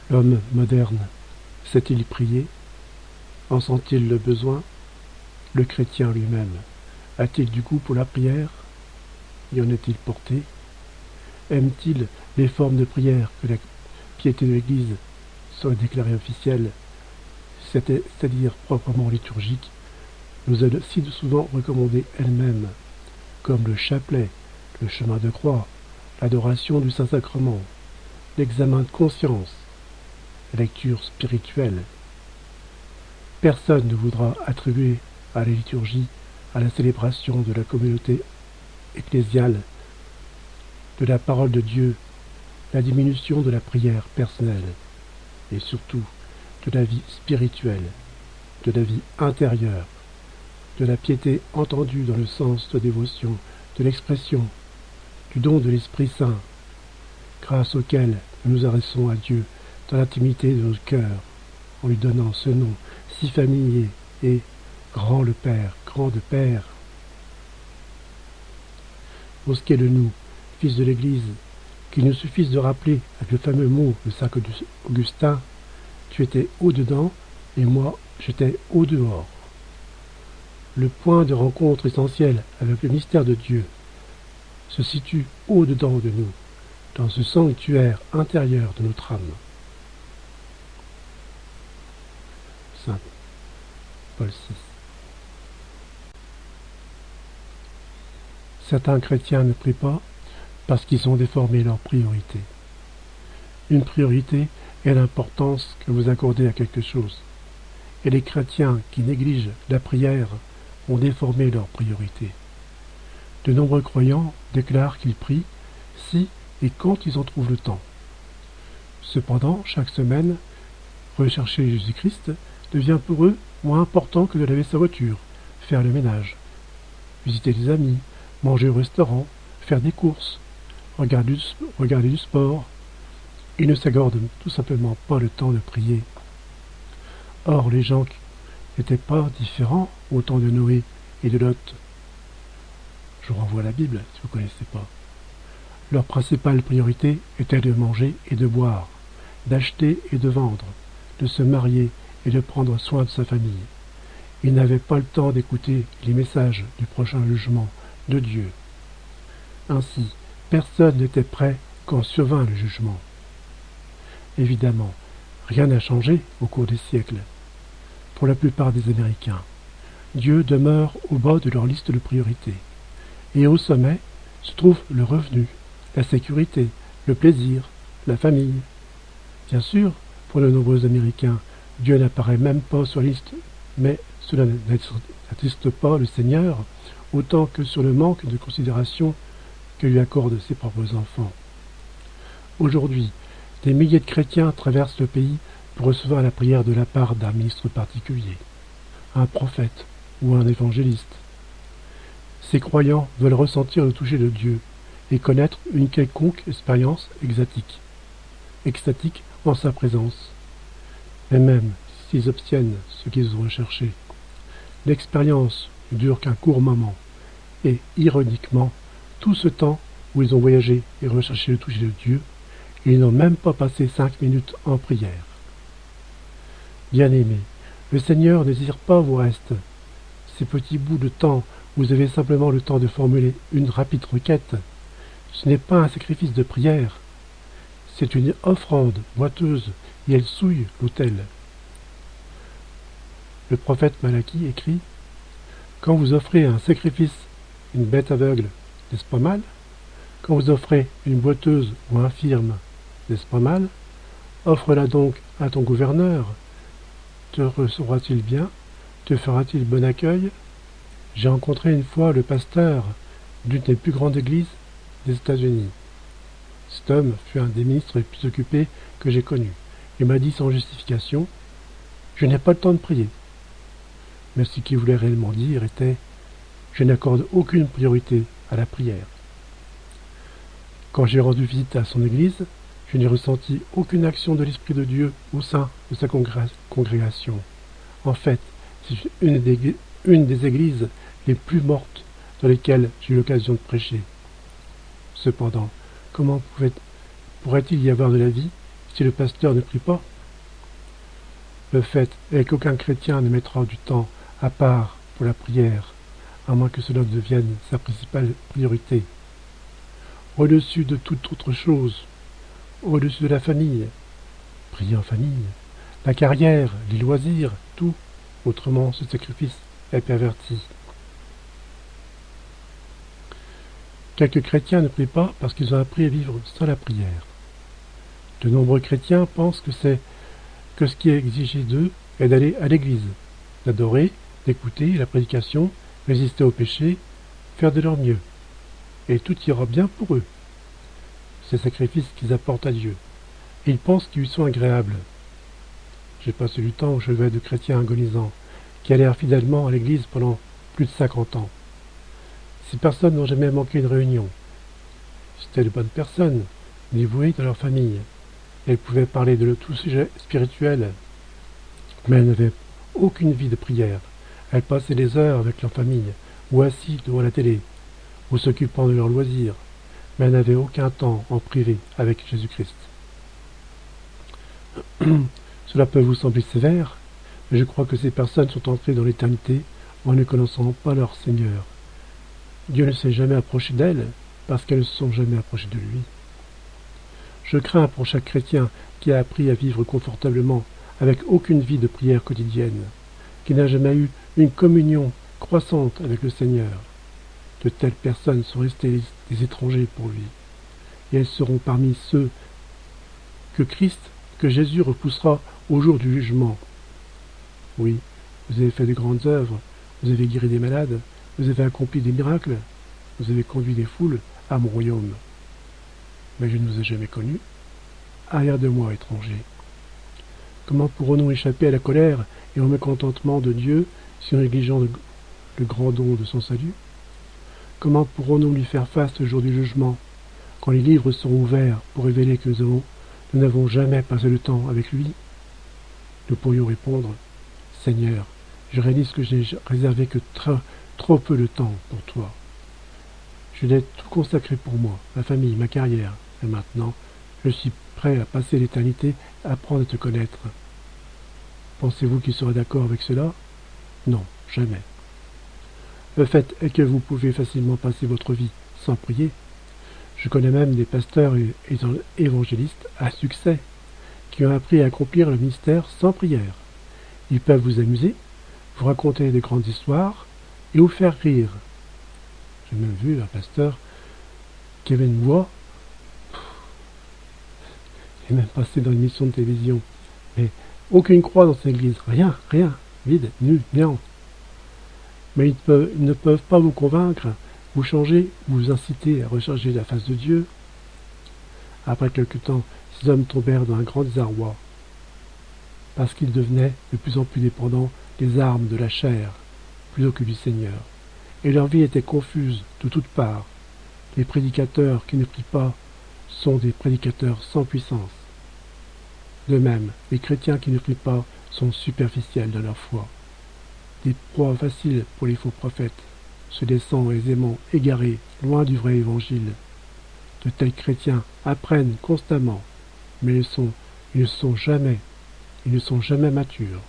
L'homme moderne sait-il prier? En sent-il le besoin? Le chrétien lui-même a-t-il du goût pour la prière? Y en est-il porté? Aime-t-il les formes de prière que la piété de l'Église soit déclarée officielle, c'est-à-dire proprement liturgique, nous a si souvent recommandé elle-même, comme le chapelet, le chemin de croix, l'adoration du Saint-Sacrement, l'examen de conscience, la lecture spirituelle. Personne ne voudra attribuer à la liturgie, à la célébration de la communauté ecclésiale, de la parole de Dieu, la diminution de la prière personnelle, et surtout de la vie spirituelle, de la vie intérieure, de la piété entendue dans le sens de dévotion, de l'expression, du don de l'Esprit Saint, grâce auquel nous nous adressons à Dieu dans l'intimité de notre cœur, en lui donnant ce nom si familier et grand le Père, grande Père. Pour ce qui est de nous, fils de l'Église, qu'il nous suffise de rappeler avec le fameux mot de saint Augustin, tu étais au-dedans et moi j'étais au-dehors. Le point de rencontre essentiel avec le mystère de Dieu se situe au-dedans de nous, dans ce sanctuaire intérieur de notre âme. Saint Paul VI. Certains chrétiens ne prient pas parce qu'ils ont déformé leurs priorités. Une priorité est l'importance que vous accordez à quelque chose, et les chrétiens qui négligent la prière ont déformé leurs priorités. De nombreux croyants déclarent qu'ils prient si et quand ils en trouvent le temps. Cependant, chaque semaine, rechercher Jésus-Christ devient pour eux moins important que de laver sa voiture, faire le ménage, visiter des amis, manger au restaurant, faire des courses, regarder du sport. Ils ne s'accordent tout simplement pas le temps de prier. Or, les gens n'étaient pas différents au temps de Noé et de Lot. Je vous renvoie à la Bible, si vous ne connaissez pas. Leur principale priorité était de manger et de boire, d'acheter et de vendre, de se marier et de prendre soin de sa famille. Ils n'avaient pas le temps d'écouter les messages du prochain jugement de Dieu. Ainsi, personne n'était prêt quand survint le jugement. Évidemment, rien n'a changé au cours des siècles. Pour la plupart des Américains, Dieu demeure au bas de leur liste de priorités. Et au sommet se trouve le revenu, la sécurité, le plaisir, la famille. Bien sûr, pour de nombreux Américains, Dieu n'apparaît même pas sur la liste, mais cela n'atteste pas le Seigneur autant que sur le manque de considération que lui accordent ses propres enfants. Aujourd'hui, des milliers de chrétiens traversent le pays pour recevoir la prière de la part d'un ministre particulier, un prophète ou un évangéliste. Ces croyants veulent ressentir le toucher de Dieu et connaître une quelconque expérience extatique en sa présence. Mais même s'ils obtiennent ce qu'ils ont recherché, l'expérience ne dure qu'un court moment, et, ironiquement, tout ce temps où ils ont voyagé et recherché le toucher de Dieu, ils n'ont même pas passé 5 minutes en prière. Bien-aimés, le Seigneur ne désire pas vos restes. Ces petits bouts de temps où vous avez simplement le temps de formuler une rapide requête, ce n'est pas un sacrifice de prière, c'est une offrande boiteuse et elle souille l'autel. Le prophète Malachie écrit « Quand vous offrez un sacrifice, une bête aveugle, n'est-ce pas mal? Quand vous offrez une boiteuse ou infirme, n'est-ce pas mal? Offre-la donc à ton gouverneur. Te recevra-t-il bien? Te fera-t-il bon accueil? J'ai rencontré une fois le pasteur d'une des plus grandes églises des États-Unis. Cet homme fut un des ministres les plus occupés que j'ai connus. Il m'a dit sans justification « Je n'ai pas le temps de prier ». Mais ce qu'il voulait réellement dire était « Je n'accorde aucune priorité à la prière ». Quand j'ai rendu visite à son église, je n'ai ressenti aucune action de l'Esprit de Dieu au sein de sa congrégation. En fait, c'est une des églises les plus mortes dans lesquelles j'ai eu l'occasion de prêcher. Cependant, comment pourrait-il y avoir de la vie si le pasteur ne prie pas? Le fait est qu'aucun chrétien ne mettra du temps à part pour la prière, à moins que cela devienne sa principale priorité. Au-dessus de toute autre chose, au-dessus de la famille, prier en famille, la carrière, les loisirs, tout, autrement ce sacrifice est perverti. Quelques chrétiens ne prient pas parce qu'ils ont appris à vivre sans la prière. De nombreux chrétiens pensent que ce qui est exigé d'eux est d'aller à l'église, d'adorer, d'écouter la prédication, résister au péché, faire de leur mieux. Et tout ira bien pour eux. Ces sacrifices qu'ils apportent à Dieu. Et ils pensent qu'ils lui sont agréables. J'ai passé du temps au chevet de chrétiens agonisants, qui allèrent fidèlement à l'église pendant plus de 50 ans. Ces personnes n'ont jamais manqué une réunion. C'étaient de bonnes personnes, dévouées dans leur famille. Elles pouvaient parler de tout sujet spirituel, mais elles n'avaient aucune vie de prière. Elles passaient des heures avec leur famille, ou assis devant la télé, ou s'occupant de leurs loisirs, mais elles n'avaient aucun temps en privé avec Jésus-Christ. Cela peut vous sembler sévère, mais je crois que ces personnes sont entrées dans l'éternité en ne connaissant pas leur Seigneur. Dieu ne s'est jamais approché d'elles, parce qu'elles ne se sont jamais approchées de lui. Je crains pour chaque chrétien qui a appris à vivre confortablement, avec aucune vie de prière quotidienne, qui n'a jamais eu une communion croissante avec le Seigneur. De telles personnes sont restées des étrangers pour lui, et elles seront parmi ceux que Jésus repoussera au jour du jugement. Oui, vous avez fait de grandes œuvres, vous avez guéri des malades, vous avez accompli des miracles, vous avez conduit des foules à mon royaume. Mais je ne vous ai jamais connus. Arrière de moi, étranger. Comment pourrons-nous échapper à la colère et au mécontentement de Dieu si nous négligeons le grand don de son salut? Comment pourrons-nous lui faire face le jour du jugement, quand les livres seront ouverts pour révéler que nous n'avons jamais passé le temps avec lui? Nous pourrions répondre, Seigneur, je réalise que je n'ai réservé que trop peu de temps pour toi. Je l'ai tout consacré pour moi, ma famille, ma carrière, et maintenant, je suis prêt à passer l'éternité à apprendre à te connaître. Pensez-vous qu'il serait d'accord avec cela? Non, jamais. Le fait est que vous pouvez facilement passer votre vie sans prier. Je connais même des pasteurs et évangélistes à succès qui ont appris à accomplir le ministère sans prière. Ils peuvent vous amuser, vous raconter de grandes histoires et vous faire rire. J'ai même vu un pasteur qui avait une voix, il est même passé dans une émission de télévision, mais aucune croix dans cette église, rien, vide, nul, néant. Mais ils ne peuvent pas vous convaincre, vous changer, vous inciter à rechercher la face de Dieu. Après quelque temps, ces hommes tombèrent dans un grand désarroi, parce qu'ils devenaient de plus en plus dépendants des armes de la chair, plutôt que du Seigneur. Et leur vie était confuse de toutes parts. Les prédicateurs qui ne prient pas sont des prédicateurs sans puissance. De même, les chrétiens qui ne prient pas sont superficiels dans leur foi. Des proies faciles pour les faux prophètes, se laissant aisément égarer loin du vrai évangile. De tels chrétiens apprennent constamment, mais ils ne sont jamais matures.